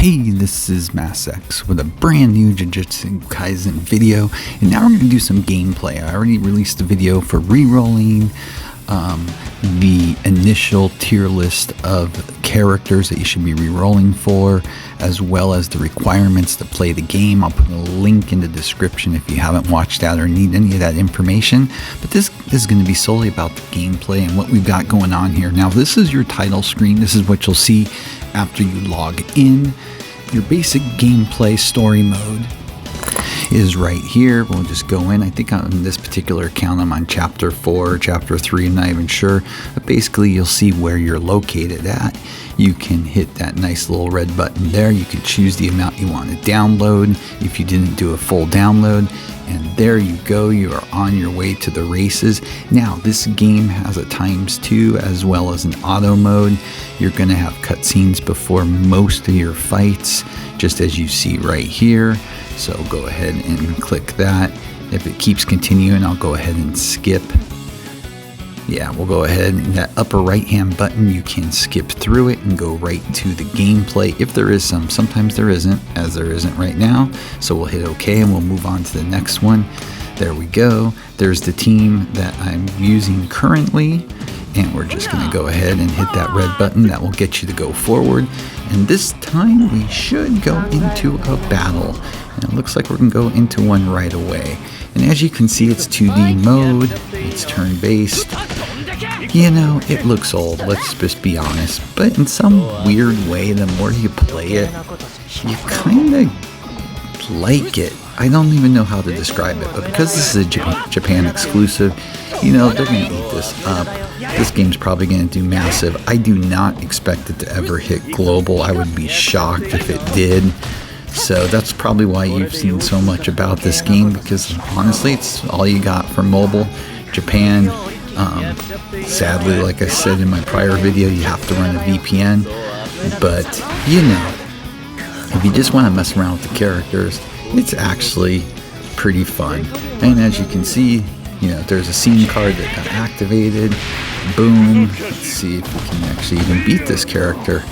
Hey, this is MassX with a brand new Jujutsu Kaisen video, and now we're going to do some gameplay. I already released a video for re-rolling the initial tier list of characters that you should be re-rolling for, as well as the requirements to play the game. I'll put a link in the description if you haven't watched that or need any of that information. But this is going to be solely about the gameplay and what we've got going on here. Now, this is your title screen. This is what you'll see after you log in. Your basic gameplay story mode is right here. We'll just go in. I think on this particular account I'm on chapter 4 or chapter 3, I'm not even sure, but basically you'll see where you're located at. You can hit that nice little red button there. You can choose the amount you want to download if you didn't do a full download, and there you go. You are on your way to the races. Now, this game has a ×2 as well as an auto mode. You're going to have cutscenes before most of your fights, just as you see right here. So go ahead and click that. If it keeps continuing, I'll go ahead and skip. Yeah, we'll go ahead, and that upper right hand button, you can skip through it and go right to the gameplay if there is some. Sometimes there isn't, as there isn't right now. So we'll hit OK and we'll move on to the next one. There we go. There's the team that I'm using currently, and we're just going to go ahead and hit that red button. That will get you to go forward, and this time we should go into a battle, and it looks like we're going to go into one right away. And as you can see, it's 2D mode, it's turn-based. You know, it looks old, let's just be honest, but in some weird way, the more you play it, you kind of like it. I don't even know how to describe it, but because this is a Japan exclusive, you know, they're going to eat this up. This game's probably going to do massive. I do not expect it to ever hit global. I would be shocked if it did. So that's probably why you've seen so much about this game, because honestly, it's all you got for mobile. Japan, sadly, like I said in my prior video, you have to run a VPN. But, you know, if you just want to mess around with the characters, it's actually pretty fun. And as you can see, you know, there's a scene card that got activated. Boom. Let's see if we can actually even beat this character.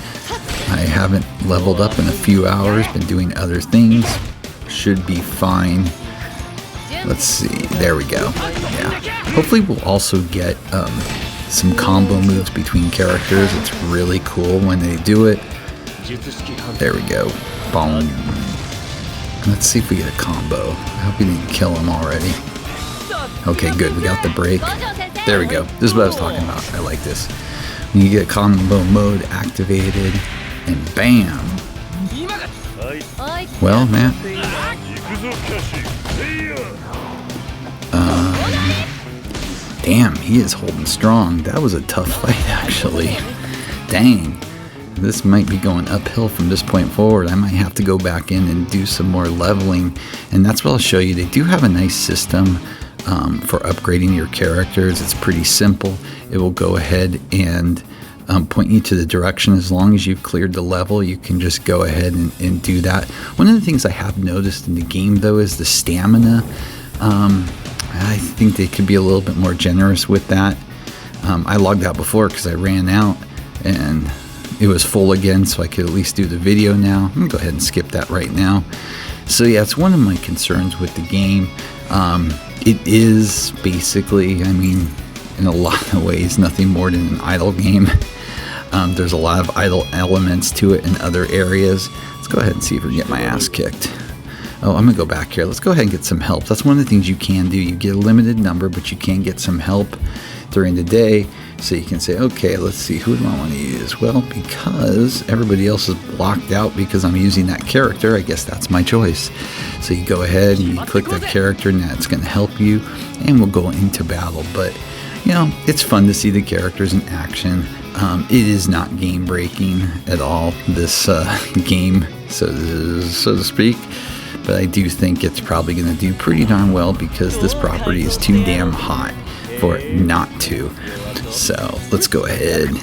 I haven't leveled up in a few hours, been doing other things. Should be fine. Let's see. There we go. Yeah. Hopefully we'll also get some combo moves between characters. It's really cool when they do it. There we go. Boom. Let's see if we get a combo. I hope we didn't kill him already. Okay, good. We got the break. There we go. This is what I was talking about. I like this. When you get combo mode activated, and bam. Well, man. Damn, he is holding strong. That was a tough fight, actually. Dang. This might be going uphill from this point forward. I might have to go back in and do some more leveling. And that's what I'll show you. They do have a nice system for upgrading your characters. It's pretty simple. It will go ahead and point you to the direction. As long as you've cleared the level, you can just go ahead and do that. One of the things I have noticed in the game, though, is the stamina. I think they could be a little bit more generous with that. I logged out before because I ran out and it was full again, so I could at least do the video now. I'm going to go ahead and skip that right now. So yeah, it's one of my concerns with the game. It is basically, I mean, in a lot of ways, nothing more than an idle game. There's a lot of idle elements to it in other areas. Let's go ahead and see if we can get my ass kicked. Oh, I'm going to go back here. Let's go ahead and get some help. That's one of the things you can do. You get a limited number, but you can get some help during the day. So you can say, okay, let's see, who do I want to use? Well, because everybody else is blocked out because I'm using that character, I guess that's my choice. So you go ahead and you click that character, and that's going to help you, and we'll go into battle. But, you know, it's fun to see the characters in action. It is not game breaking at all, this game, so to speak. But I do think it's probably going to do pretty darn well because this property is too damn hot for it not to. So let's go ahead.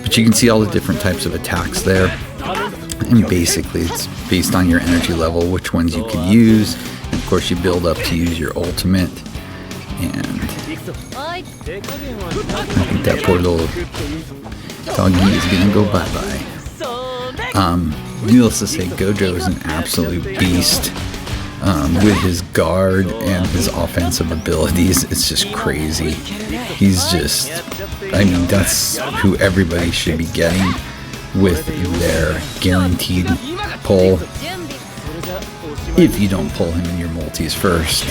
But you can see all the different types of attacks there. And basically it's based on your energy level, which ones you can use. And of course you build up to use your ultimate. And I think that poor little doggy is going to go bye-bye. needless to say, Gojo is an absolute beast. With his guard and his offensive abilities, it's just crazy. He's just, I mean, that's who everybody should be getting with their guaranteed pull. If you don't pull him in your multis first.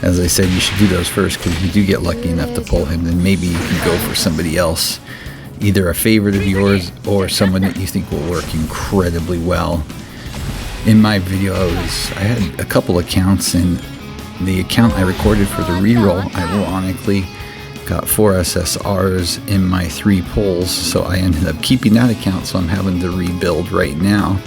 As I said, you should do those first, because if you do get lucky enough to pull him, then maybe you can go for somebody else. Either a favorite of yours or someone that you think will work incredibly well. In my videos, I had a couple accounts, and the account I recorded for the reroll, ironically, got 4 SSRs in my 3 pulls, so I ended up keeping that account, so I'm having to rebuild right now.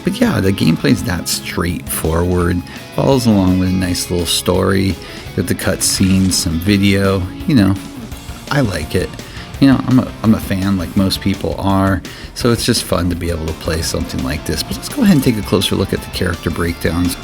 But yeah, the gameplay's that straightforward, follows along with a nice little story, with the cutscenes, some video, you know, I like it. You know, I'm a fan, like most people are, so it's just fun to be able to play something like this. But let's go ahead and take a closer look at the character breakdowns.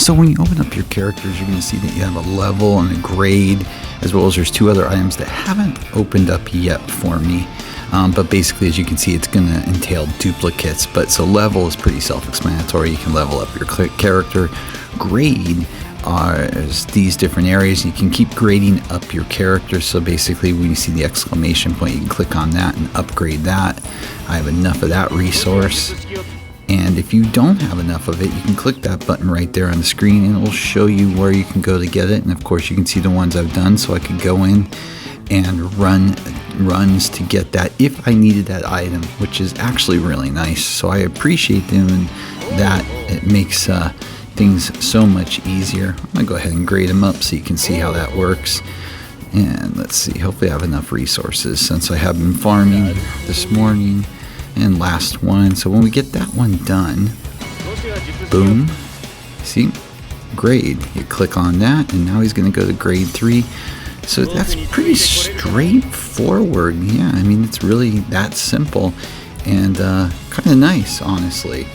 So when you open up your characters, you're going to see that you have a level and a grade, as well as there's 2 other items that haven't opened up yet for me. But basically, as you can see, it's going to entail duplicates. But so level is pretty self-explanatory. You can level up your character. Grade is these different areas. You can keep grading up your character. So basically, when you see the exclamation point, you can click on that and upgrade that. I have enough of that resource. And if you don't have enough of it, you can click that button right there on the screen, and it will show you where you can go to get it. And of course, you can see the ones I've done, so I could go in and run runs to get that if I needed that item, which is actually really nice. So I appreciate doing that. It makes things so much easier. I'm gonna go ahead and grade them up so you can see how that works. And let's see, hopefully I have enough resources since I have been farming this morning and last one. So when we get that one done, boom, see, grade, you click on that, and now he's gonna go to grade 3. So that's pretty straightforward. Yeah, I mean, it's really that simple and kind of nice, honestly.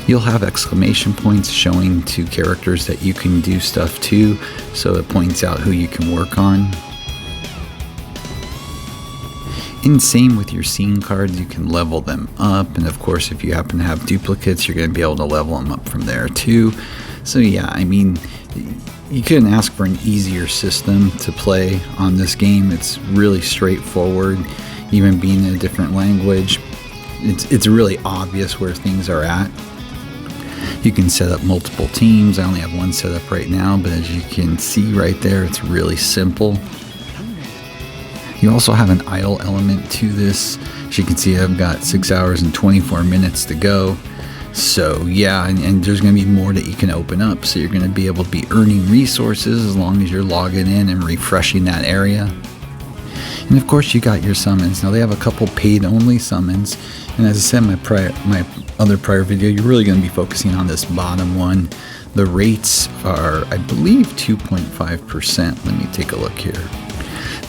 You'll have exclamation points showing to characters that you can do stuff to, so it points out who you can work on. And same with your scene cards, you can level them up, and of course if you happen to have duplicates, you're going to be able to level them up from there too. So yeah, I mean, you couldn't ask for an easier system to play on this game. It's really straightforward, even being in a different language. It's really obvious where things are at. You can set up multiple teams. I only have one set up right now, but as you can see right there, it's really simple. You also have an idle element to this. As you can see, I've got 6 hours and 24 minutes to go. So yeah, and there's going to be more that you can open up. So you're going to be able to be earning resources as long as you're logging in and refreshing that area. And of course you got your summons. Now they have a couple paid only summons. And as I said in my other prior video, you're really going to be focusing on this bottom one. The rates are, I believe, 2.5%. Let me take a look here.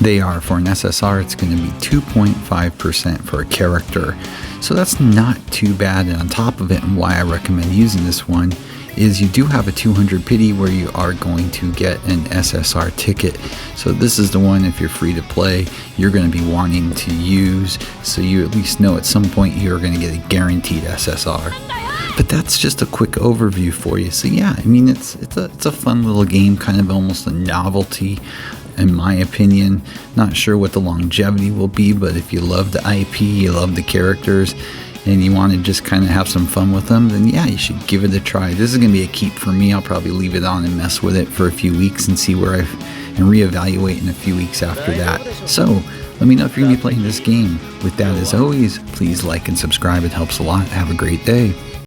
They are, for an SSR, it's going to be 2.5% for a character. So that's not too bad. And on top of it, and why I recommend using this one, is you do have a 200 pity where you are going to get an SSR ticket. So this is the one, if you're free to play, you're going to be wanting to use, so you at least know at some point you're going to get a guaranteed SSR. But that's just a quick overview for you. So yeah, I mean, it's a fun little game, kind of almost a novelty in my opinion. Not sure what the longevity will be, but if you love the IP, you love the characters, and you want to just kind of have some fun with them, then yeah, you should give it a try. This is going to be a keep for me. I'll probably leave it on and mess with it for a few weeks and see where and reevaluate in a few weeks after that. So let me know if you're going to be playing this game. With that, as always, please like and subscribe. It helps a lot. Have a great day.